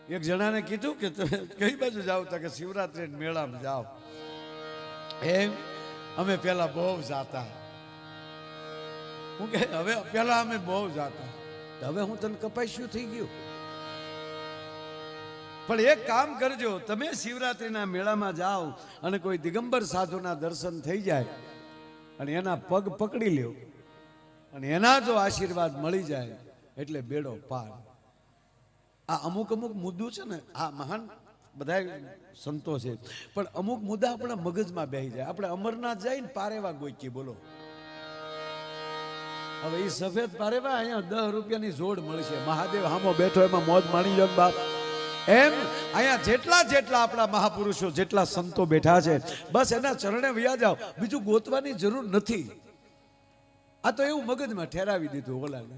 એક જણાને કીધું કે તમે કઈ બાજુ જાઓ તો કે શિવરાત્રી મેળામાં જાઓ. એમ અમે પેલા બહુ જાતા. હું કે હવે પેલા અમે બહુ જાતા, હવે હું તને કપાઈશું થઈ ગયું. પણ એક કામ કરજો, તમે શિવરાત્રીના મેળામાં જાઓ અને કોઈ દિગંબર સાધુના દર્શન થઈ જાય અને એના પગ પકડી લ્યો અને એના જો આશીર્વાદ મળી જાય એટલે બેડો પાર. આ અમુક મુદ્દો છે ને, આ મહાન બધા સંતો છે, પણ અમુક મુદ્દા આપણા મગજમાં બેસી જાય. આપણે અમરનાથ જઈને પારેવા ગોઈકી બોલો. હવે એ સફેદ પારેવા અહીંયા 10 રૂપિયાની જોડ મળશે. મહાદેવ હામો બેઠો એમાં મોજ માણી લો બાપ. એમ અહીંયા જેટલા આપણા મહાપુરુષો, જેટલા સંતો બેઠા છે, બસ એના ચરણે વયા જાઓ, બીજું ગોતવાની જરૂર નથી. આ તો એવું મગજમાં ઠેરાવી દીધું. ઓલાને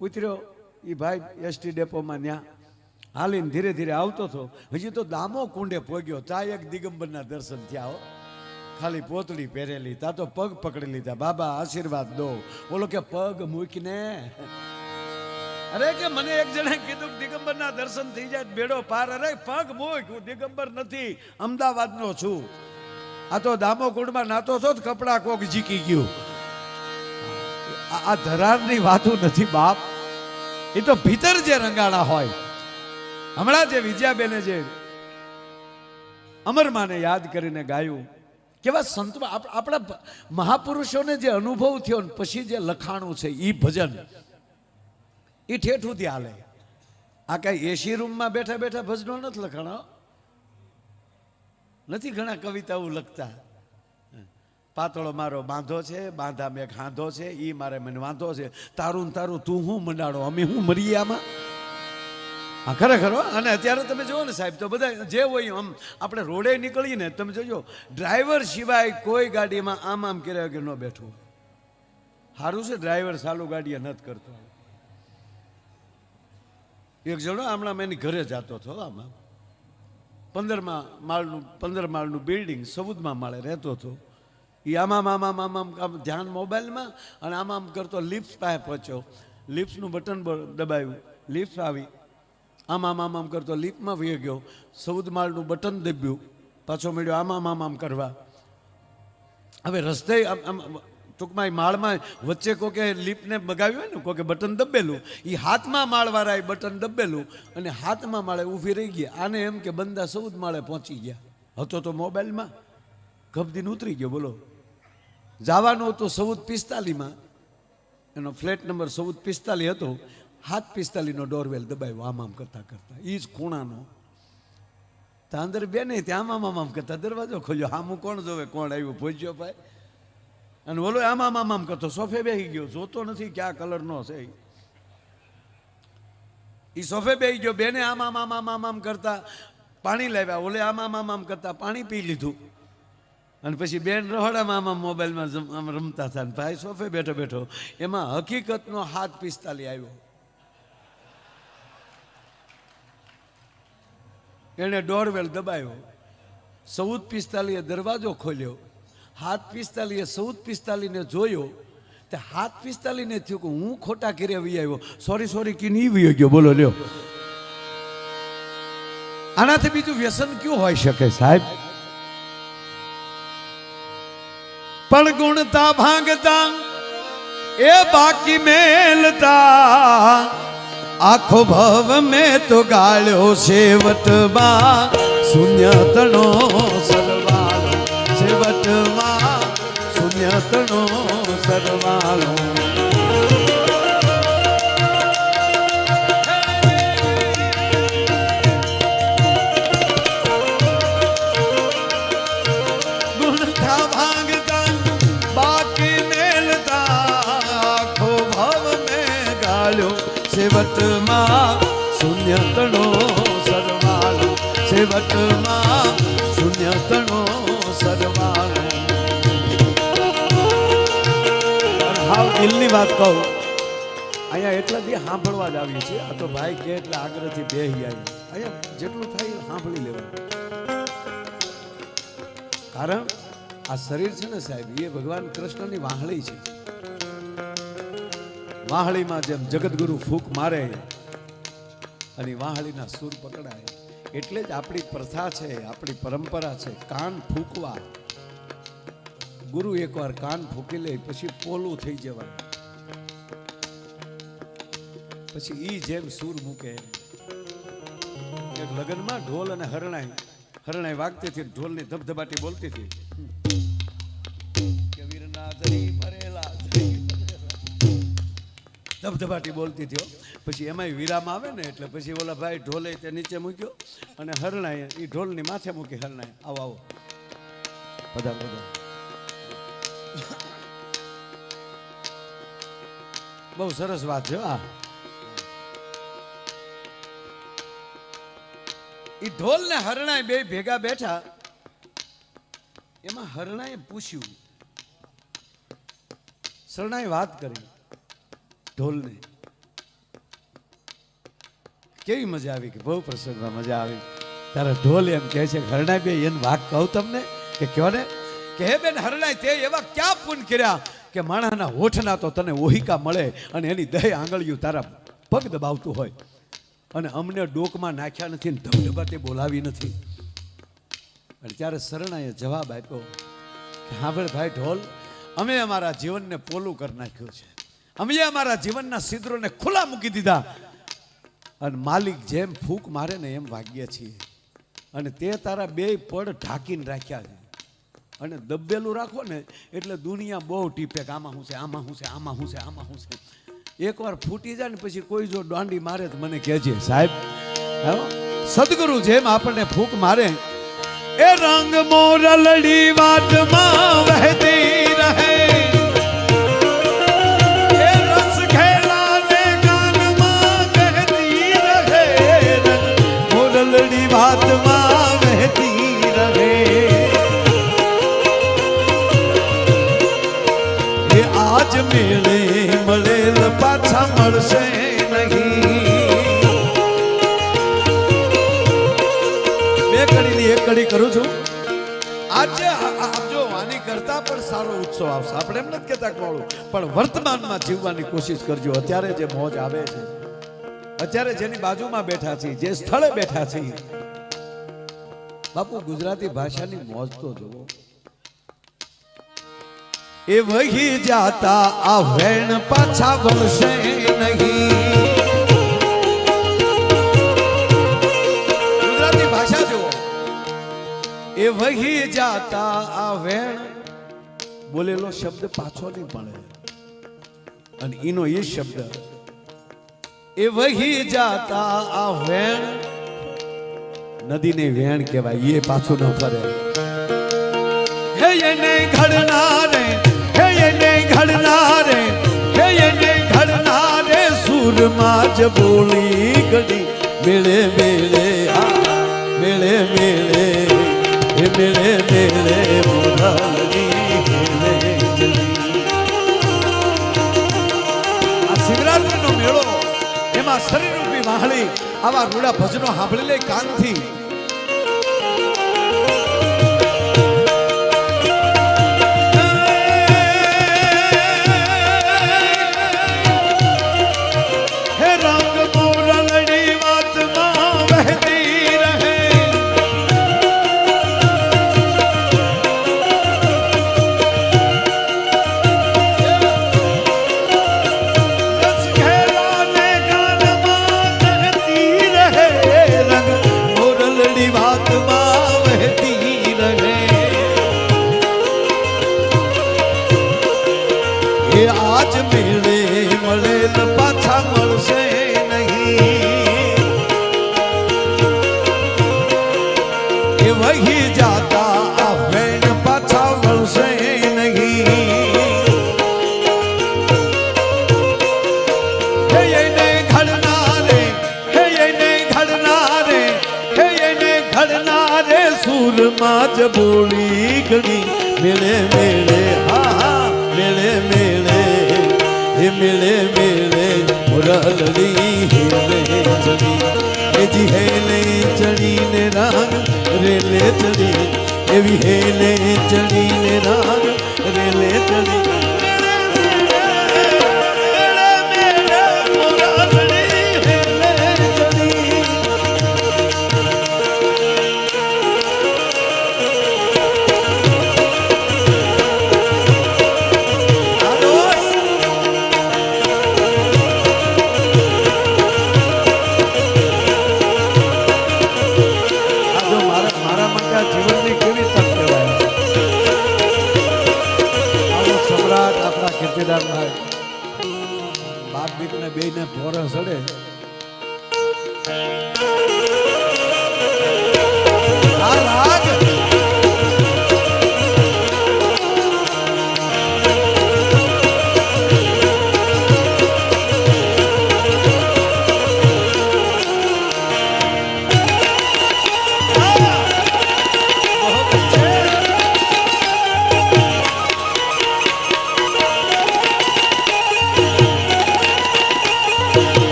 ઉતર્યો એ ભાઈ એસટી ડેપોમાં ન્યા હાલીને ધીરે ધીરે આવતો હતો. હજી તો દામો કુંડે પહોંચ્યો ત્યાં એક દિગંબરના દર્શન થયા. હો, ખાલી પોતળી પહેરેલી, તા તો પગ પકડી લીધા. બાબા આશીર્વાદ દો. બોલો કે પગ મૂકીને. અરે કે મને એક જણે કીધું દિગંબરના દર્શન થઈ જાય બેડો પાર. અરે પગ મૂક, હું દિગંબર નથી, અમદાવાદનો છું. આ તો દામો કુંડમાં નાતો છો તો કપડા કોક જીકી ગયું. આ ધરારની વાતો નથી બાપ, એ તો ભીતર જે રંગાણા હોય. હમણાં જે વિજયાબેને જે અમરમાને યાદ કરીને ગાયું, કેવા સંત આપણા મહાપુરુષોને જે અનુભવ થયો ને પછી જે લખાણું છે એ ભજન એ ઠેઠુંથી હાલે. આ કઈ એસી રૂમમાં બેઠા બેઠા ભજનો નથી લખાણો. નથી ઘણા કવિતાઓ લખતા. પાતળો મારો બાંધો છે, બાંધા મેં ખાંધો છે, ઈ મારે મને વાંધો છે, તારું તારું તું હું મંડાડો, અમે હું મરીએ આમાં. હા ખરેખર. અને અત્યારે તમે જુઓ ને સાહેબ, તો બધા જે હોય આમ આપણે રોડે નીકળીએ ને, તમે જોજો ડ્રાઈવર સિવાય કોઈ ગાડીમાં આમ કર્યા કે ન બેઠું. સારું છે ડ્રાઈવર ચાલુ ગાડીએ નથી કરતો. એક જણો હમણાં મેં એની ઘરે જતો હતો. આમાં 15 માળનું બિલ્ડિંગ 14મા માળે રહેતો હતો. એ આમ ધ્યાન મોબાઈલમાં અને આમ કરતો લિફ્ટ પાસે પહોંચ્યો. લિફ્ટનું બટન દબાવ્યું, લિફ્ટ આવી. આમ કરતો લિફ્ટમાં વહી ગયો. 14 માળનું બટન દબ્યું, પાછો મળ્યો આમ કરવા. હવે રસ્તે ટૂંકમાં માળમાં વચ્ચે કોકે લિફ્ટને મગાવ્યું હોય ને, કોકે બટન દબેલું, એ હાથમાં માળવાળાએ બટન દબેલું અને હાથમાં માળે ઊભી રહી ગયા. આને એમ કે બંદા 14 માળે પહોંચી ગયા. હતો તો મોબાઈલમાં, ગભદીને ઉતરી ગયો. બોલો, જવાનું હતું 14:45માં, એનો ફ્લેટ નંબર 14:45 હતો. 7:45નો ડોરવેલ દબાવ્યો આમ કરતા એ જ ખૂણાનો. તો અંદર બેને ત્યાં આમ કરતા દરવાજો ખોલ્યો. આમું કોણ જોવે, કોણ આવ્યું, પહોંચ્યો ભાઈ. અને ઓલો આમ કરતો સોફે બેસી ગયો, જોતો નથી ક્યાં કલરનો છે. એ સોફે બેસી ગયો. બેને આમ કરતા પાણી લાવ્યા. ઓલે આમ કરતા પાણી પી લીધું. અને પછી બેન રહોડામાં આમ મોબાઈલમાં રમતા હતા. ભાઈ સોફે બેઠો એમાં હકીકતનો 7:45 આવ્યો. એને ડોરવેલ દબાયો. 14:45 દરવાજો ખોલ્યો. 7:45 14:45 જોયો. તે 7:45 થયું કે હું ખોટા ઘરે વી આવ્યો. સોરી કીને ઈ વી ગયો. બોલો લ્યો, આનાથી બીજું વ્યસન ક્યું હોઈ શકે સાહેબ? પણ ગુણતા ભાંગતા એ બાકી મેલતા, આખો ભવ મેં તો ગાળ્યો છેવટમાં શૂન્ય તણો સરવાળો. છેવટમાં શૂન્ય તણો સરવાળો. ગુણતા ભાંગતા બાકી મેલતા, આખો ભવ મેં ગાળ્યો છેવટમાં શૂન્ય તણો સરવાળો. છેવટમાં શૂન્ય તણો સરવાળો. હાવ દિલની વાત કહું, અહીંયા એટલા દી સાંભળવા જ આવીએ છીએ. આ તો ભાઈ કે એટલે આગ્રહથી બેસી આવી. અહીંયા જેટલું થાય સાંભળી લેવાનું. કારણ આ શરીર છે ને સાહેબ, એ ભગવાન કૃષ્ણની વાહળી છે. વાહળીમાં જેમ જગતગુરુ ફૂંક મારે અને વાહળીના સૂર પકડાય. એટલે જ આપણી પ્રથા છે, આપણી પરંપરા છે કાન ફૂંકવા. ગુરુ એકવાર કાન ફૂંકી લે પછી પોલું થઈ જવાનું, પછી ઈ જેમ સૂર મૂકે. એક લગ્નમાં ઢોલ અને હરણાઈ વાગતી હતી, ઢોલની ધબધબાટી બોલતી હતી કે વીરના જરી ભરેલા ધબધબાટી બોલતી હતી. પછી એમાંય વિરામ આવે ને એટલે પછી ઓલા ભાઈ ઢોલે તે નીચે મૂક્યો અને હરણાઈ એ ઢોલની માથે મૂકી. હરણાઈ આવો આવો બધા બધા બહુ સરસ વાત છે. આ ઈ ઢોલ ને હરણાઈ બે ભેગા બેઠા. એમાં હરણાએ પૂછ્યું, શરણાએ વાત કરી ઢોલને, કેવી મજા આવી? કે બહુ પ્રસંગમાં મજા આવી. તારે ઢોલ એમ કહે છે હરણાઈ બે એને વાત કહું તમને કે કયો ને કે હે બેન હરણાઈ તે એવા ક્યાં પુન કર્યા કે માણાના હોઠના તો તને ઓહિકા મળે અને એની દહે આંગળિયું તારા પગ દબાવતું હોય અને અમને ડોકમાં નાખ્યા નથી ને ધબધબાટે બોલાવી નથી. અને ત્યારે શરણાએ જવાબ આપ્યો કે હા ભાઈ ઢોલ, અમે અમારા જીવનને પોલું કરી નાખ્યું છે, અમે અમારા જીવનના છિદ્રોને ખુલ્લા મૂકી દીધા અને માલિક જેમ ફૂંક મારે ને એમ વાગ્યા છીએ. અને તે તારા બે પડ ઢાંકીને રાખ્યા છે અને દબેલું રાખો ને એટલે દુનિયા બહુ ટીપે કે આમાં શું છે, આમાં શું છે, આમાં શું છે, આમાં શું છે. એકવાર ફૂટી જાય ને પછી કોઈ જો દાંડી મારે તો મને કહેજે સાહેબ. સદગુરુ જેમ આપણને ફૂંક મારે એ રંગ મોરલડી વાતમાં વહેતી રહે, એ રસ ખેલાને ગાનમાં કહેતી રહે, રંગ મોરલડી વાતમાં વહેતી રહે. એ આજ મેળે મળેલ પાછા મળશે નહીં. બે કડીની એક કડી કરું છું. આજે આપજો આની કરતા પણ સારો ઉત્સવ આવશે. આપણે એમ નથી કહેતા કોળું, પણ વર્તમાનમાં જીવવાની કોશિશ કરજો. અત્યારે જે મોજ આવે છે, અત્યારે જેની બાજુમાં બેઠા છીએ, જે સ્થળે બેઠા છીએ, બાપુ ગુજરાતી ભાષાની મોજ તો જુઓ. એ વહી જાતા આ વેણ પાછા વળશે નહીં. ગુજરાતી ભાષા જુઓ. એ વહી જાતા આ વેણ, બોલેલો શબ્દ પાછો નહીં મળે. અને એનો એ શબ્દ એ વહી જાતા આ વેણ, નદીને વેણ કહેવાય, એ પાછું ન ફરે. હે એને ઘડનારે, હે એને ઘડનારે, હે એને ઘડનારે સુરમાં જ બોલી ગડી. મેળે મેળે મેળે મેળે હે મેળે મેળે મોરાલી હેલે જડી. આ શિવરાત્રીનો મેળો, એમાં શરીરરૂપી વાહળી આવા રૂડા ભજનો સાંભળી લે કાનથી. આજ મેળે મળે પાછા મળશે નહીં. એ વહી જાતા આ વેણ પાછા મળશે નહીં. હે એને ઘડનારે, હે એને ઘડનારે, હે એને ઘડનારે સુરમાં જ બોલી ગણી. મેળે મેળે હા મેળે મેળે હે મેળે મેળે મોરલડી હેલે ચડી. એજી હેલે ચડીને રાગ રેલે ચડી, એવી હેલે ચડીને રાગ રેલે ચડી. મેળે મેળે મોરલડી હેલે ચડી. પડે. આ રાગ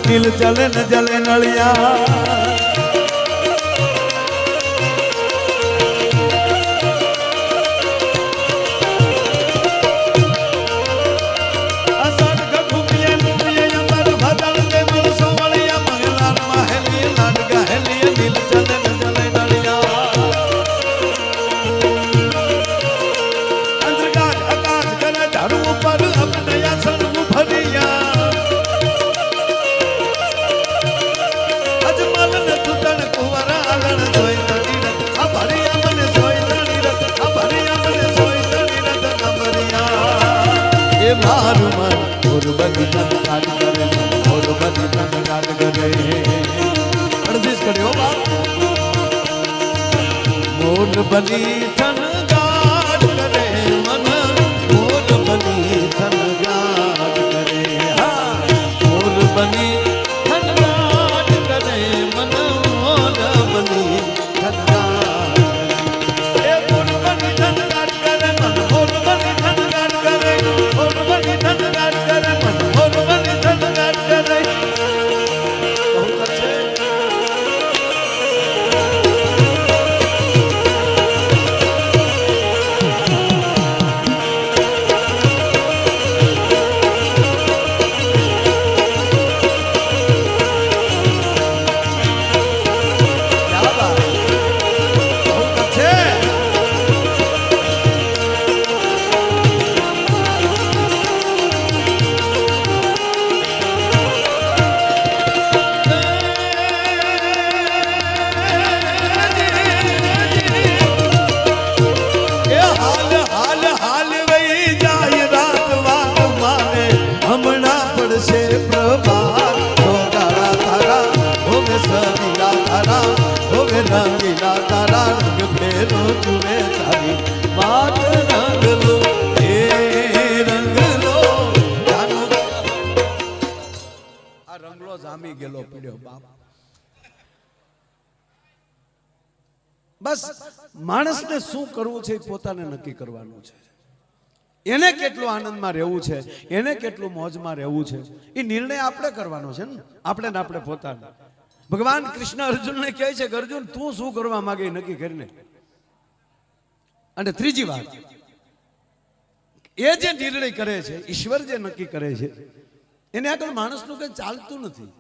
દિલ ચલે ન જલે નળિયા મારું મન મોર બની તન કાટ કરે મોર બની તન કાટ કરે અડધીસ કર્યો બાપ મોર બની તન કાટ કરે મન મોર બની તન કાટ કરે હા મોર બની તન કાટ કરે મન મોર બની તન કાટ એ મોર બની તન કાટ કરે મન મોર બની તન કાટ કરે રંગીલા તારા રંગ ફેરો તુવે તારી વાત રંગલો એ રંગલો આ રંગલો જામી ગયેલો પીડ્યો બાપ. બસ માણસને શું કરવું છે એ પોતાને નક્કી કરવાનું છે. એને કેટલું આનંદમાં રહેવું છે, એને કેટલું મોજમાં રહેવું છે એ નિર્ણય આપણે કરવાનો છે ને, આપણે ને આપણે પોતાને. ભગવાન કૃષ્ણ અર્જુનને કહે છે કે અર્જુન તું શું કરવા માંગે નક્કી કરીને. અને ત્રીજી વાત એ જે નિર્ણય કરે છે, ઈશ્વર જે નક્કી કરે છે એને આગળ માણસનું કંઈ ચાલતું નથી.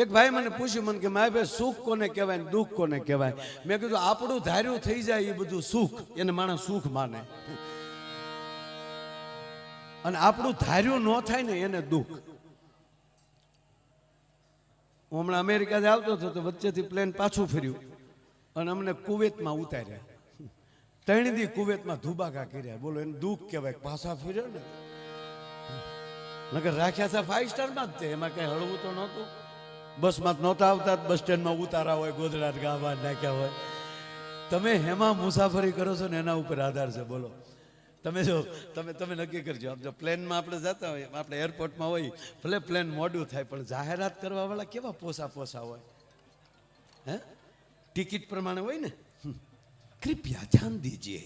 એક ભાઈ મને પૂછ્યું મને કે માય ભાઈ સુખ કોને કહેવાય ને દુઃખ કોને કહેવાય. મેં કીધું આપણું ધાર્યું થઈ જાય એ બધું સુખ, એને માણસ સુખ માને, અને આપણું ધાર્યું ન થાય ને એને દુઃખ. હું હમણાં અમેરિકા આવતો હતો તો વચ્ચેથી પ્લેન પાછું ફર્યું અને અમને કુવેતમાં ઉતાર્યા. 3 દી કુવેતમાં ધુબાકા કર્યા. બોલો એને દુઃખ કહેવાય. પાછા ફર્યો ને નકર રાખ્યા હતા 5 સ્ટારમાં જ. એમાં કઈ હળવું તો નહોતું. બસમાં નહોતા આવતા, બસ સ્ટેન્ડમાં ઉતારા હોય, ગોધરા ગાવા નાખ્યા હોય. તમે હેમાં મુસાફરી કરો છો ને એના ઉપર આધાર છે. બોલો તમે જો તમે નક્કી કરજો. જો પ્લેનમાં આપણે જતા હોય, આપણે એરપોર્ટમાં હોય, ભલે પ્લેન મોડું થાય પણ જાહેરાત કરવા વાળા કેવા પોસા હોય હે, ટિકિટ પ્રમાણે હોય ને. कृपया ध्यान दीजिए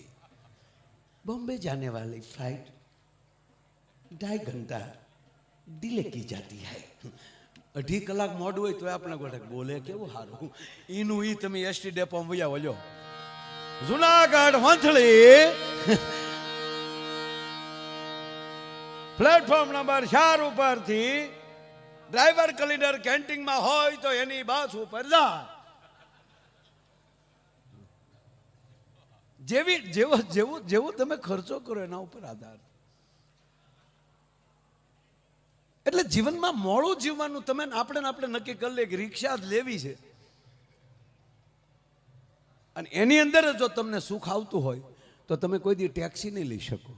बॉम्बे जाने वाली फ्लाइट 2.5 घंटा डिले की जाती है. 2.5 કલાક મોડું હોય તો આપણે ગોઠક બોલે કેવું સારું. એનું ઈ તમે એસટી ડેપોમાં વયા વળ્યો. જુનાગઢ વંથલી પ્લેટફોર્મ નંબર 4 ઉપરથી ડ્રાઈવર ક્લીનર કેન્ટીનમાં હોય તો એની બસ ઉપર જાય. જેવો તમે ખર્ચો કરો એના ઉપર આધાર. એટલે જીવનમાં મોડું જીવવાનું તમે આપણે નક્કી કરી લે કે રિક્ષા જ લેવી છે, અને એની અંદર જો તમને સુખ આવતું હોય તો તમે કોઈ દી ટેક્સી નહીં લઈ શકો.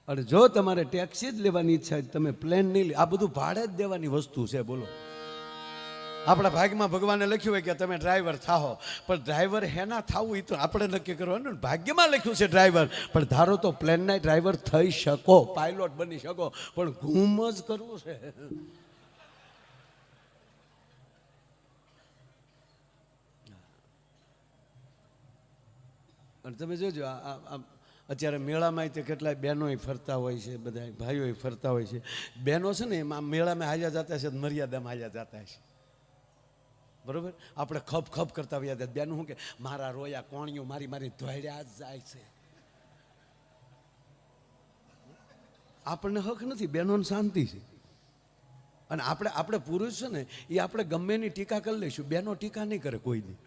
અને જો તમારે ટેક્સી જ લેવાની ઈચ્છા છે, તમે પ્લેન નહીં લે. આ બધું ભાડે જ દેવાની વસ્તુ છે. બોલો, આપણા ભાગ્યમાં ભગવાને લખ્યું હોય કે તમે ડ્રાઈવર થાઓ, પણ ડ્રાઈવર હેના થવું એ તો આપણે નક્કી કરવાનું. ભાગ્યમાં લખ્યું છે ડ્રાઈવર, પણ ધારો તો પ્લેનના ડ્રાઈવર થઈ શકો, પાયલોટ બની શકો, પણ ઘૂમ જ કરવું છે. અને તમે જોજો અત્યારે મેળામાં તે કેટલાય બહેનો ફરતા હોય છે, બધા ભાઈઓ ફરતા હોય છે. બહેનો છે ને એમાં મેળામાં હાલ્યા જતા છે, મર્યાદામાં હાલ્યા જતા છે. બરોબર, આપણે ખપ ખપ કરતા હોઈએ હતા. બેનું શું કે મારા રોયા કોણીઓ મારી મારી ધોળ્યા જ જાય છે. આપણને હક નથી, બહેનોને શાંતિ છે. અને આપણે પુરુષ છે ને એ આપણે ગમે એની ટીકા કરી લઈશું, બહેનો ટીકા નહીં કરે કોઈ દી.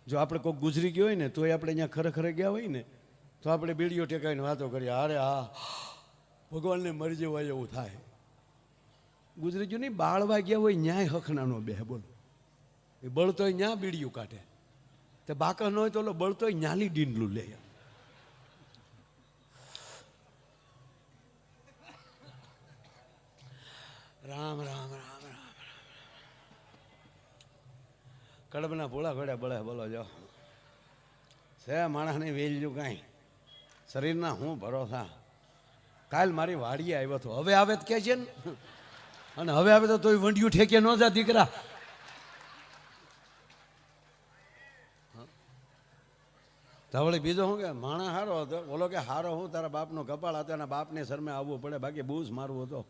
જો આપણે કોઈ ગુજરી ગયો હોય ને તોય આપણે અહીંયા ખરેખર ગયા હોય ને તો આપણે બીડીઓ ટેકાવીને વાતો કરીએ, અરે હા ભગવાનને મરજી હોય એવું થાય. ગુજરી ગયું નહીં, બાળવા ગયા હોય ન્યાય હખનાનો બે. બોલો, એ બળતોય ન્યા બીડીયું કાઢે, તે બાકર ન હોય તો બળતોય ન્યાલી ડીંડલું લે. રામ રામ રામ રામ. કડબના ભોળા ઘોડ્યા બળે. બોલો, જો છે માણસને વેલ્યું કાંઈ, શરીરના હું ભરોસા. કાલ મારી વાડીએ આવ્યો હતો, હવે આવે તો કે છે ને, અને હવે આવે તો તોય વંડિયું ઠેકે ન જા દીકરા. ધવળી બીજો શું કે માણસ હારો હતો. બોલો કે હારો હું તારા બાપનો કપાળ હતો, એના બાપને શરમે આવવું પડે, બાકી બૂસ મારવું હતો.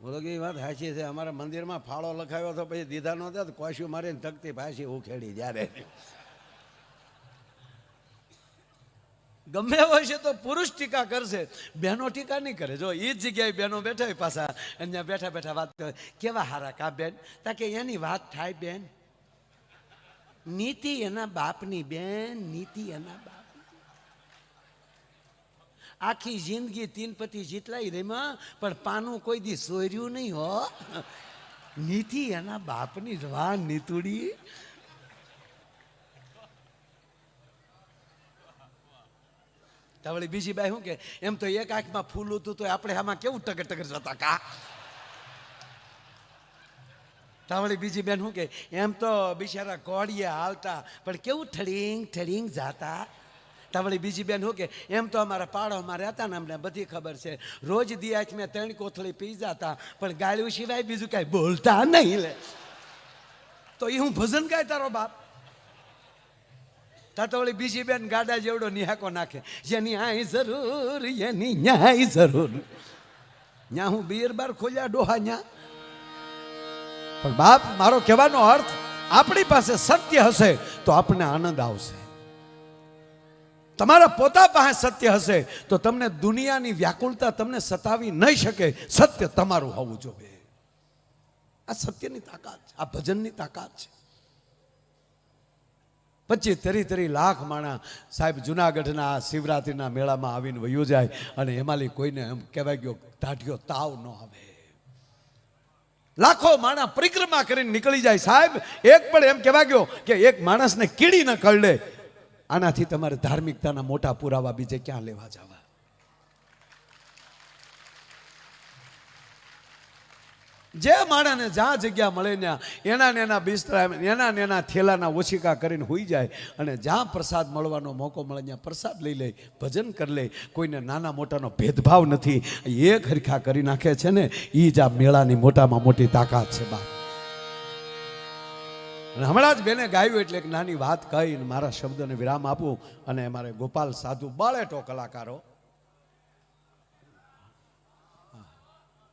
બોલો કે એ વાત સાચી છે. અમારા મંદિરમાં ફાળો લખાવ્યો હતો, પછી દીધા નહોતા તો કોશ્યું મારીને તકતી પાછી ઉખેડી. જ્યારે ગમે હોય છે તો પુરુષ ટીકા કરશે, બહેનો ટીકા નહીં કરે. જો એ જ જગ્યાએ બહેનો બેઠા હોય પાછા, અહીંયા બેઠા બેઠા વાત કરે, કેવા હારા કા બેન, તાકે એની વાત થાય બેન. નીતિ એના બાપની બેન, નીતિ એના બાપ. આખી જિંદગી 3 પતિ જીતલાઈ રેમાં, પણ પાનું કોઈ દી સોર્યું નહીં હો. નીતિ એના બાપની જવાન નીતુડી. તાવળી બીજી બાઈ શું કે એમ તો એક આંખમાં ફૂલ હતું તો આપણે આમાં કેવું ટગર ટગર જતા કા. તાવળી બીજી બેન શું કે એમ તો બિચારા ઘોડિયા હાલતા પણ કેવું ઠડીંગ ઠડીંગ જાતા. તાવળી બીજી બેન શું કે એમ તો અમારા પાડોમાં રહેતા ને અમને બધી ખબર છે, રોજ દિયાચ મેં 3 કોથળી પી જતા પણ ગાળ્યું સિવાય બીજું કાંઈ બોલતા નહીં. લે તો એ હું ભજન ગાય તારો બાપ. તાતોળી બીજી બેન ગાડા જેવડો નિહાકો નાખે, જેની આઈ જરૂર એની ન્યાય જરૂર. ન્યા હું બિયર બાર ખોલ્યા ડોહા ન્યા. પણ બાપ મારો કહેવાનો અર્થ, આપણી પાસે સત્ય હશે તો આપણને આનંદ આવશે. તમારા પોતા પાસે સત્ય હશે તો તમને દુનિયાની વ્યાકુળતા તમને સતાવી નહીં શકે. સત્ય તમારું હોવું જોઈએ. આ સત્યની તાકાત છે, આ ભજનની તાકાત છે. 25-30 લાખ માણા સાહેબ જુનાગઢના શિવરાત્રિના મેળામાં આવીને વયું જાય, અને એમાંથી કોઈને એમ કહેવાય ગયો ટાઢિયો તાવ ન આવે. લાખો માણા પરિક્રમા કરીને નીકળી જાય. સાહેબ એક પણ એમ કહેવાય ગયો કે એક માણસને કીડી ન કરડે. આનાથી તમારે ધાર્મિકતાના મોટા પુરાવા બીજે ક્યાં લેવા જવા. જે માણસને જ્યાં જગ્યા મળે ત્યાં એના બિસ્તરા એના થેલાના ઓછીકા કરીને હોઈ જાય, અને જ્યાં પ્રસાદ મળવાનો મોકો મળે ત્યાં પ્રસાદ લઈ લે, ભજન કરી લે. કોઈને નાના મોટાનો ભેદભાવ નથી. એક હરખા કરી નાખે છે ને, એ જ આ મેળાની મોટામાં મોટી તાકાત છે બાપ. અને હમણાં જ બેને ગાયું એટલે એક નાની વાત કહીને મારા શબ્દને વિરામ આપું. અને મારે ગોપાલ સાધુ બાળેટો કલાકારો,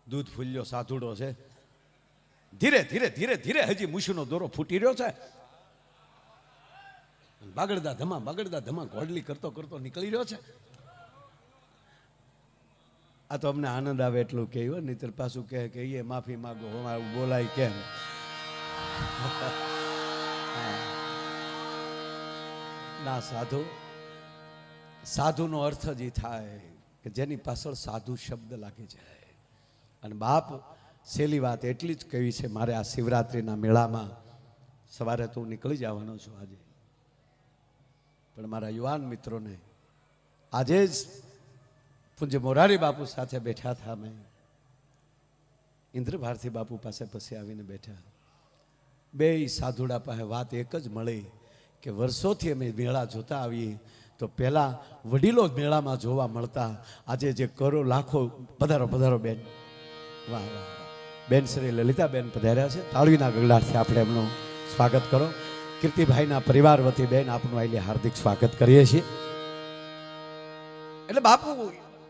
દૂધ ફૂલ્યો સાધુડો છે. ધીરે ધીરે ધીરે ધીરે હજી મૂછનો દોરો ફૂટી રહ્યો છે. બાગડદા ધમા ઘોડલી કરતો કરતો નીકળી રહ્યો છે. આ તો અમને આનંદ આવે એટલું કહ્યું, નહીતર પાછું કહે કે એ માફી માગો, અમારું બોલાય કેમ. ના, સાધુનો અર્થ જ એ થાય કે જેની પાછળ સાધુ શબ્દ લાગી જાય. અને બાપ છેલ્લી વાત એટલી જ કહી છે, મારે આ શિવરાત્રિના મેળામાં સવારે તો હું નીકળી જવાનો છું આજે, પણ મારા યુવાન મિત્રોને આજે જ પૂજ્ય મોરારી બાપુ સાથે બેઠા હતા. મેં ઇન્દ્ર ભારતી બાપુ પાસે પછી આવીને બેઠા. બે સાધુડા પાસે વાત એક જ મળી કે વર્ષોથી અમે મેળા જોતા આવીએ તો પહેલા વડીલો જ મેળામાં જોવા મળતા, આજે જે કરો લાખો. પધારો પધારો બેન. વાહ વાહ. બેન શ્રી લલિતાબેન પધાર્યા છે. તાળીના ગગડાટથી આપણે એમનું સ્વાગત કરો. કીર્તિભાઈના પરિવાર વતી બેન આપનું આટલી હાર્દિક સ્વાગત કરીએ છીએ. એટલે બાપુ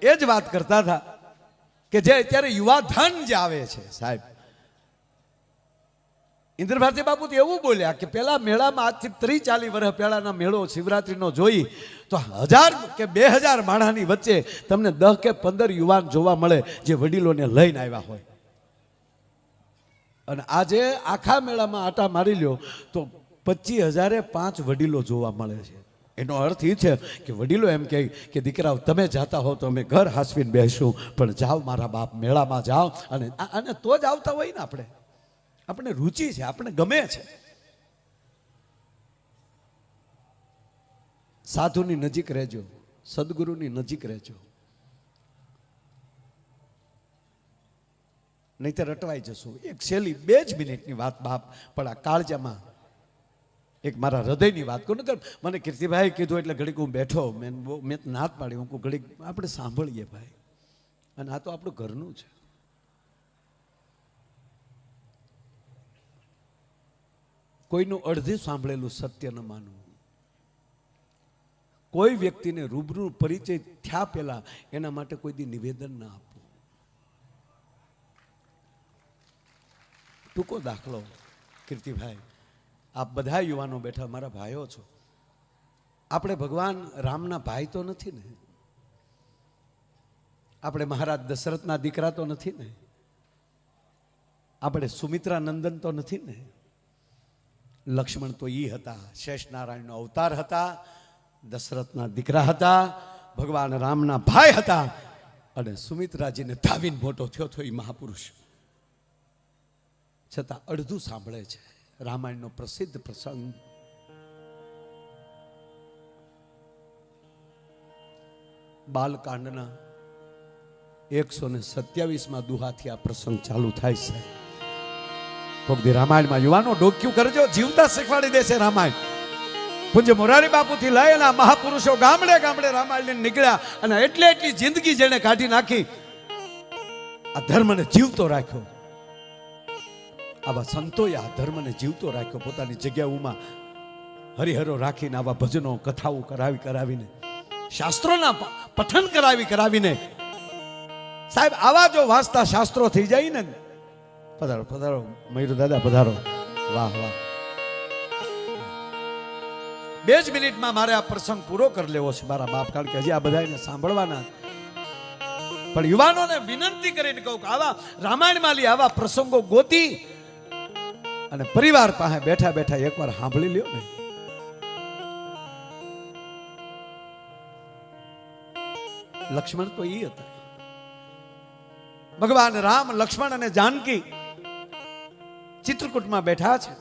એ જ વાત કરતા હતા કે જે અત્યારે યુવા ધન જે આવે છે સાહેબ, ઇન્દ્ર ભારતી બાપુ તો એવું બોલ્યા કે પેલા મેળામાં આજથી 30-40 વર્ષ પહેલાના મેળો શિવરાત્રીનો જોઈ તો 1000 કે 2000 માણસની વચ્ચે તમને 10 કે 15 યુવાન જોવા મળે જે વડીલોને લઈને આવ્યા હોય. અને આજે આખા મેળામાં આટા મારી લ્યો તો 25,005 વડીલો જોવા મળે છે. એનો અર્થ એ છે કે વડીલો એમ કહે કે દીકરાઓ તમે જાતા હો તો અમે ઘર હાસવીને બેસું, પણ જાઓ મારા બાપ મેળામાં જાઓ. અને તો જ આવતા હોય ને આપણે રુચિ છે, આપણે ગમે છે. સાધુની નજીક રહેજો, સદગુરુની નજીક રહેજો, નહીતર રટવાઈ જશું. એક છેલ્લી 2 જ મિનિટની વાત બાપ, પણ આ કાળજામાં એક મારા હૃદયની વાત કરું. મને કીર્તિભાઈ કીધું એટલે ઘડીક હું બેઠો, મેં નાત પાડી. હું ઘડીક આપણે સાંભળીએ ભાઈ, અને આ તો આપણું ઘરનું છે. કોઈનું અડધી સાંભળેલું સત્ય ન માનવું. કોઈ વ્યક્તિને રૂબરૂ પરિચય થયા પહેલા એના માટે કોઈ દી નિવેદન ના આપવું. ટૂંકો દાખલો, કીર્તિભાઈ, આપ બધા યુવાનો બેઠા મારા ભાઈઓ છો. આપણે ભગવાન રામના ભાઈ તો નથી ને? આપણે મહારાજ દશરથના દીકરા તો નથી ને? આપણે સુમિત્રા નંદન તો નથી ને? લક્ષ્મણ તો ઈ હતા, શેષનારાયણનો અવતાર હતા, દશરથના દીકરા હતા, ભગવાન રામના ભાઈ હતા. અને સુમિત્રાજીને ધાવીને મોટો થયો એ મહાપુરુષ, છતાં અડધું સાંભળે છે. રામાયણનો પ્રસિદ્ધ પ્રસંગ, બાલકાંડના 127માં દુહાથી આ પ્રસંગ ચાલુ થાય છે. કોકદી રામાયણમાં યુવાનો ડોક્યું કરજો, જીવતા શીખવાડી દેશે રામાયણ. પૂજ્ય મોરારી બાપુથી લઈ અને મહાપુરુષો ગામડે ગામડે રામાયણ નીકળ્યા અને એટલી જિંદગી જેને કાઢી નાખી, આ ધર્મને જીવતો રાખ્યો. આવા સંતોએ આ ધર્મને જીવતો રાખ્યો. પોતાની જગ્યાઓમાં હરિહરો રાખીને આવા ભજનો કથાઓ કરાવીને, શાસ્ત્રોના પઠન કરાવીને, સાહેબ આવા જો વાંચતા શાસ્ત્રો થઈ જાય ને. પધારો પધારો મયુર દાદા, પધારો. વાહ વાહ. 2 જ મિનિટમાં મારે આ પ્રસંગ પૂરો કરી લેવો છે મારા બાપ, કારણ કે હજી આ બધાને સાંભળવાના. પણ યુવાનોને વિનંતી કરીને કહું કે આવા રામાયણમાં આવા પ્રસંગો ગોતી અને પરિવાર પાસે બેઠા બેઠા એકવાર સાંભળી લ્યો ને. લક્ષ્મણ તો ઈ હતા. ભગવાન રામ, લક્ષ્મણ અને જાનકી ચિત્રકૂટમાં બેઠા છે,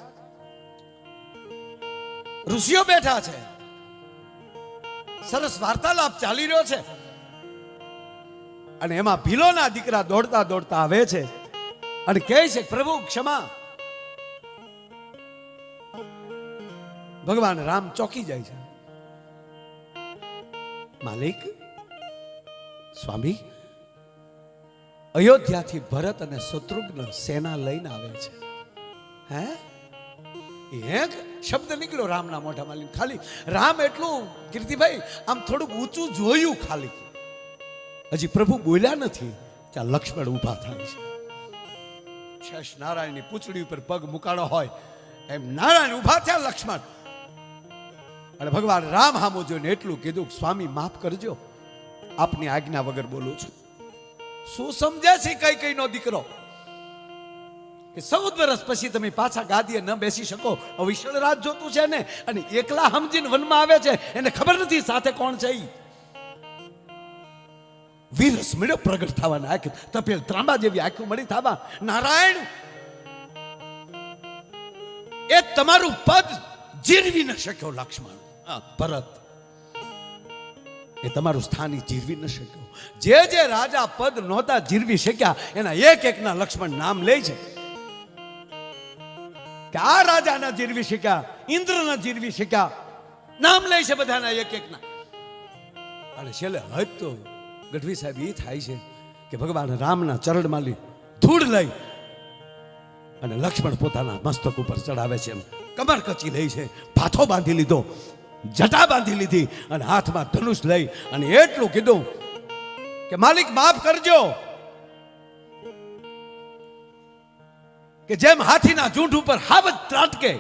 ઋષિઓ બેઠા છે, સરસ વાર્તાલાપ ચાલી રહ્યો છે. અને એમાં ભીલોના દીકરા દોડતા દોડતા આવે છે અને કહે છે પ્રભુ ક્ષમા. ભગવાન રામ ચોકી જાય છે. માલિક, સ્વામી, અયોધ્યાથી ભરત અને શત્રુઘ્ન સેના લઈને આવે છે. હે, એક શબ્દ નીકળ્યો રામના મોઢામાં. ખાલી રામ એટલું, કીર્તિભાઈ, આમ થોડુંક ઊંચું જોયું ખાલી, હજી પ્રભુ બોલ્યા નથી ત્યાં લક્ષ્મણ ઊભા થાય છે. શેષ નારાયણની પૂંછડી ઉપર પગ મુકાણો હોય એમ નારાયણ ઊભા થયા. લક્ષ્મણ અને ભગવાન રામ હામું જોઈને એટલું કીધું, સ્વામી માફ કરજો, આપની આજ્ઞા વગર બોલું છું. શું સમજે છે કઈ કઈ નો દીકરો કે 14 વર્ષ પછી તમે પાછા ગાદીએ ન બેસી શકો? વિશાળ રાજ જોતું છે ને, અને એકલા સમજીને વનમાં આવે છે, એને ખબર નથી સાથે કોણ છે. વીરસ મળ્યો પ્રગટ થવાના, આંખ તપેલ ત્રાંબા જેવી આંખો મળી થવા. નારાયણ એ તમારું પદ જીરવી ન શક્યો. લક્ષ્મણ ભરત એ તમારું સ્થાન જીરવી ન શક્યો. જે જે રાજા પદ નહોતા જીરવી શક્યા એના એક એકના લક્ષ્મણ નામ લે છે કે આ રાજા ના જીરવી શક્યા, ઇન્દ્ર ના જીરવી શક્યા, નામ લે છે બધાના એક એકના. અને છેલ્લે હદ તો ગઢવી સાહેબ એ થાય છે કે ભગવાન રામના ચરણમાં ધૂળ લઈ અને લક્ષ્મણ પોતાના મસ્તક ઉપર ચડાવે છે. કમર કચી લે છે, ભાથો બાંધી લીધો, જટા બાંધી લીધી અને હાથમાં ધનુષ લઈ અને એટલું કીધું કે માલિક માફ કરજો, કે જેમ હાથીના ઝૂંઢ ઉપર હાવજ ત્રાટકે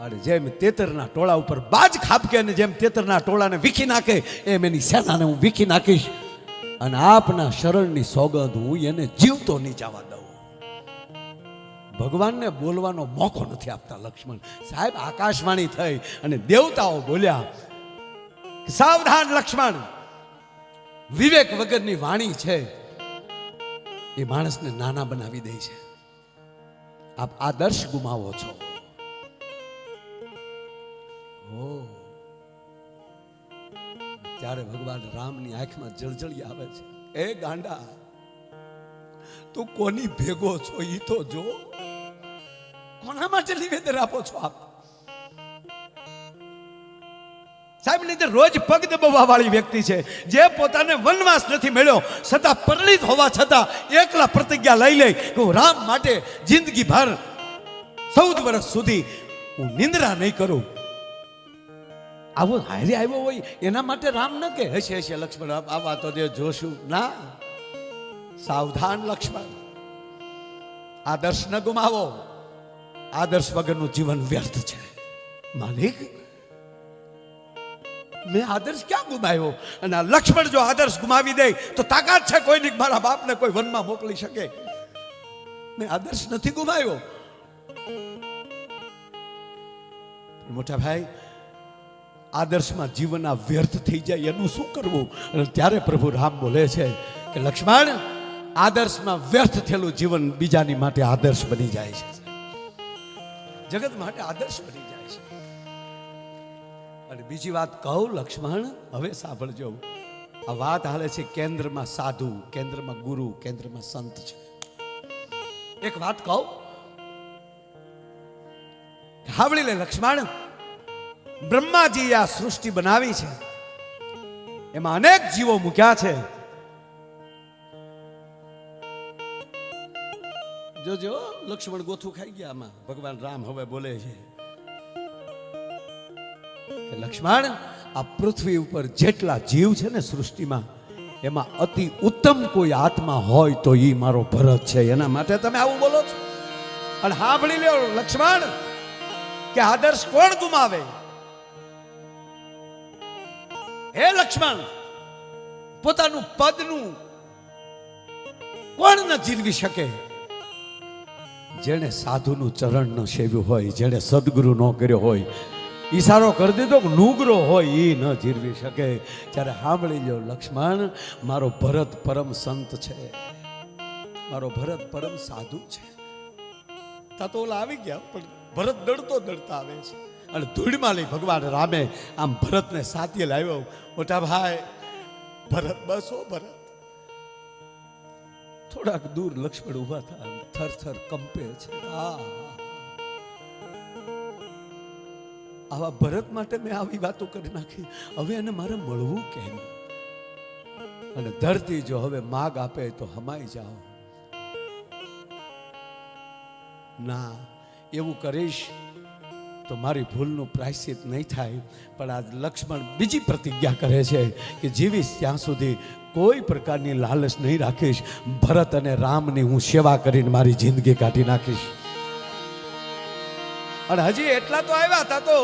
અને જેમ તેતરના ટોળા ઉપર બાજ ખાપકે અને જેમ તેતરના ટોળાને વીખી નાખે એમ એની સેનાને હું વીખી નાખીશ. અને આપના શરણની સોગંદ હું એને જીવતો નહીં જવા દઉં. ભગવાનને બોલવાનો મોકો નથી આપતા લક્ષ્મણ સાહેબ. આકાશવાણી થઈ અને દેવતાઓ બોલ્યા, સાવધાન લક્ષ્મણ, વિવેક વગરની વાણી છે એ માણસને નાના બનાવી દે છે. આપ આદર્શ ગુમાવો છો. ત્યારે ભગવાન રામની આંખમાં જળજળી આવે છે. એ ગાંડા, તું કોની ભેગો છો ઈ તો જો. કોના માટે નિવેદન આપો છો આપ? સાહેબ ની રોજ પગ દબાવવા વાળી વ્યક્તિ છે, જે પોતાને વનવાસ નથી મળ્યો છતાં પરિણિત હોવા છતાં એકલા પ્રતિજ્ઞા લઈ લે કે હું રામ માટે જિંદગી ભર 14 વર્ષ સુધી હું નિંદ્રા નહીં કરું. આવો હારે આવ્યો હોય એના માટે રામ ન કે હશે હશે લક્ષ્મણ આવા તો જે જોશું ના. સાવધાન લક્ષ્મણ, આદર્શ ન ગુમાવો. આદર્શ વગરનું જીવન વ્યર્થ છે. માલિક, મેં આદર્શ ક્યાં ગુમાવ્યો? અને આ લક્ષ્મણ જો આદર્શ ગુમાવી દે તો તાકાત છે કોઈની મારા બાપને કોઈ વનમાં મોકલી શકે? મેં આદર્શ નથી ગુમાવ્યો. મોટા ભાઈ, આદર્શમાં જીવન આ વ્યર્થ થઈ જાય એનું શું કરવું? અને ત્યારે પ્રભુ રામ બોલે છે કે લક્ષ્મણ, આદર્શમાં વ્યર્થ થયેલું જીવન બીજાની માટે આદર્શ બની જાય છે, જગત માટે આદર્શ બની જાય છે. અને બીજી વાત કહું લક્ષ્મણ, હવે સાંભળજો. આ વાત હાલે છે કેન્દ્રમાં સાધુ, કેન્દ્રમાં ગુરુ, કેન્દ્રમાં સંત છે. એક વાત કહું, સાંભળી લે લક્ષ્મણ. બ્રહ્માજી આ સૃષ્ટિ બનાવી છે, એમાં અનેક જીવો મૂક્યા છે. જોજો લક્ષ્મણ ગોથું ખાઈ ગયા. આમાં ભગવાન રામ હવે બોલે છે કે લક્ષ્મણ, આ પૃથ્વી ઉપર જેટલા જીવ છે ને સૃષ્ટિમાં, એમાં અતિ ઉત્તમ કોઈ આત્મા હોય તો ઈ મારો ભરત છે. એના માટે તમે આવું બોલો છો. અને સાંભળી લ્યો લક્ષ્મણ કે આદર્શ કોણ ગુમાવે? હે લક્ષ્મણ, પોતાનું પદનું કોણ ન જીરવી શકે? જેણે સાધુનું ચરણ ન સેવ્યું હોય, જેણે સદગુરુ ન કર્યો હોય, ઈશારો કરી દીધો કે નુગરો હોય, એ ન જીરવી શકે. ત્યારે સાંભળી લો લક્ષ્મણ, મારો ભરત પરમ સંત છે, મારો ભરત પરમ સાધુ છે. તા તો ઓલા આવી ગયા, પણ ભરત દડતો દડતા આવે છે. અને ધૂળમાં લઈ ભગવાન રામે આમ ભરતને સાથીએ લાવ્યો. મોટા ભાઈ ભરત, બસો ભરત. થોડાક દૂર લક્ષ્મણ ઉભા થયા, થર થર કંપે છે. આવા ભરત માટે મેં આવી વાતો કરી નાખી. હવે એને મારે મળવું કેમ? અને ધરતી જો હવે માગ આપે તો હમાઈ જાઓ. ના, એવું કરીશ તો મારી ભૂલનું પ્રાયશ્ચિત નહીં થાય. પણ આજ લક્ષ્મણ બીજી પ્રતિજ્ઞા કરે છે કે જીવીશ ત્યાં સુધી કોઈ પ્રકારની લાલચ નહીં રાખીશ. ભરત અને રામની હું સેવા કરીને મારી જિંદગી કાઢી નાખીશ. અને હજી એટલા તો આવ્યા હતા તો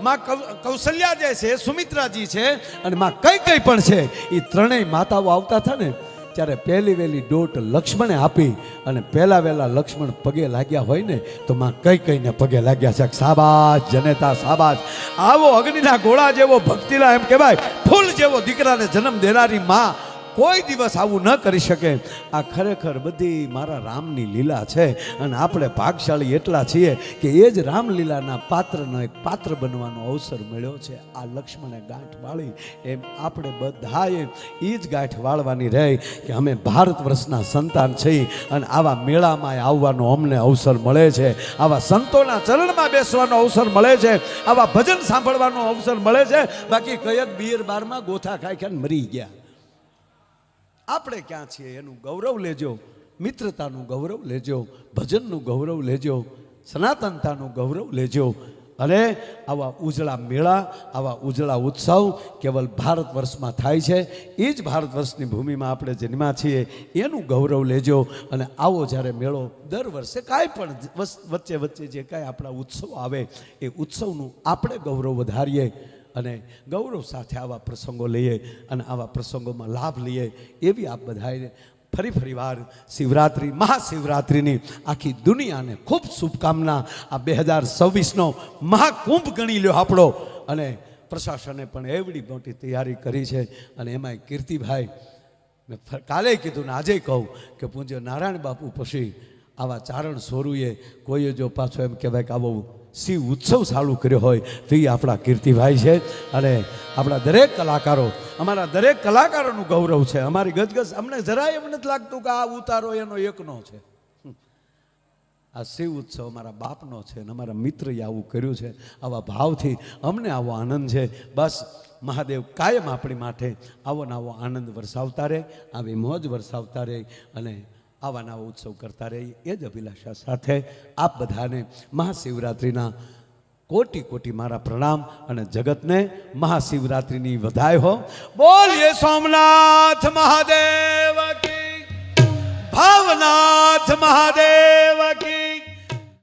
માં કૌશલ્યા જે છે, સુમિત્રાજી છે અને માં કઈ કઈ પણ છે, એ ત્રણેય માતાઓ આવતા હતા ને ત્યારે પહેલી વહેલી દોટ લક્ષ્મણે આપી અને પહેલા વહેલા લક્ષ્મણ પગે લાગ્યા હોય ને તો માં કઈ કઈને પગે લાગ્યા છે. સાબાશ જનેતા સાબાશ. આવો અગ્નિના ગોળા જેવો ભક્તિલા એમ કહેવાય ફૂલ જેવો દીકરાને જન્મ દેનારી માં કોઈ દિવસ આવું ન કરી શકે. આ ખરેખર બધી મારા રામની લીલા છે અને આપણે ભાગશાળી એટલા છીએ કે એ જ રામલીલાના પાત્રનો એક પાત્ર બનવાનો અવસર મળ્યો છે. આ લક્ષ્મણે ગાંઠ વાળી એમ આપણે બધાએ એ જ ગાંઠ વાળવાની રહે કે અમે ભારત વર્ષના સંતાન છીએ અને આવા મેળામાં આવવાનો અમને અવસર મળે છે, આવા સંતોના ચરણમાં બેસવાનો અવસર મળે છે, આવા ભજન સાંભળવાનો અવસર મળે છે. બાકી કયક બિયર બારમાં ગોથા ખાઈ ખાઈને મરી ગયા. આપણે ક્યાં છીએ એનું ગૌરવ લેજો, મિત્રતાનું ગૌરવ લેજો, ભજનનું ગૌરવ લેજો, સનાતનતાનું ગૌરવ લેજો. અને આવા ઉજળા મેળા, આવા ઉજળા ઉત્સવ કેવલ ભારત વર્ષમાં થાય છે. એ જ ભારત વર્ષની ભૂમિમાં આપણે જન્મ્યા છીએ એનું ગૌરવ લેજો. અને આવો જ્યારે મેળો દર વર્ષે કાંઈ પણ વચ્ચે વચ્ચે જે કાંઈ આપણા ઉત્સવ આવે એ ઉત્સવનું આપણે ગૌરવ વધારીએ અને ગૌરવ સાથે આવા પ્રસંગો લઈએ અને આવા પ્રસંગોમાં લાભ લઈએ એવી આપ બધાને ફરી વાર શિવરાત્રિ, મહાશિવરાત્રિની આખી દુનિયાને ખૂબ શુભકામના. આ 2026નો મહાકુંભ ગણી લ્યો આપણો. અને પ્રશાસને પણ એવડી મોટી તૈયારી કરી છે. અને એમાંય કીર્તિભાઈ, મેં કાલે કીધું ને આજે કહું કે પૂજ્ય નારાયણ બાપુ પછી આવા ચારણ સોરુએ કોઈએ જો પાછો એમ કહેવાય કે આવો શિવ ઉત્સવ ચાલુ કર્યો હોય તો એ આપણા કીર્તિભાઈ છે. અને આપણા દરેક કલાકારો, અમારા દરેક કલાકારોનું ગૌરવ છે. અમારી ગજગજ અમને જરાય એમ નથી લાગતું કે આ ઉતારો એનો એકનો છે. આ શિવ ઉત્સવ અમારા બાપનો છે અને અમારા મિત્રએ આવું કર્યું છે. આવા ભાવથી અમને આવો આનંદ છે. બસ મહાદેવ કાયમ આપણી માટે આવો ને આવો આનંદ વરસાવતા રહે, આવી મોજ વરસાવતા રહે અને આવા નવા ઉત્સવ કરતા રહે એ જ અભિલાષા સાથે આપ બધાને મહાશિવરાત્રિના કોટી કોટી મારા પ્રણામ અને જગતને મહાશિવરાત્રિની વધાઈ હો. બોલીએ સોમનાથ મહાદેવ કી, ભાવનાથ મહાદેવ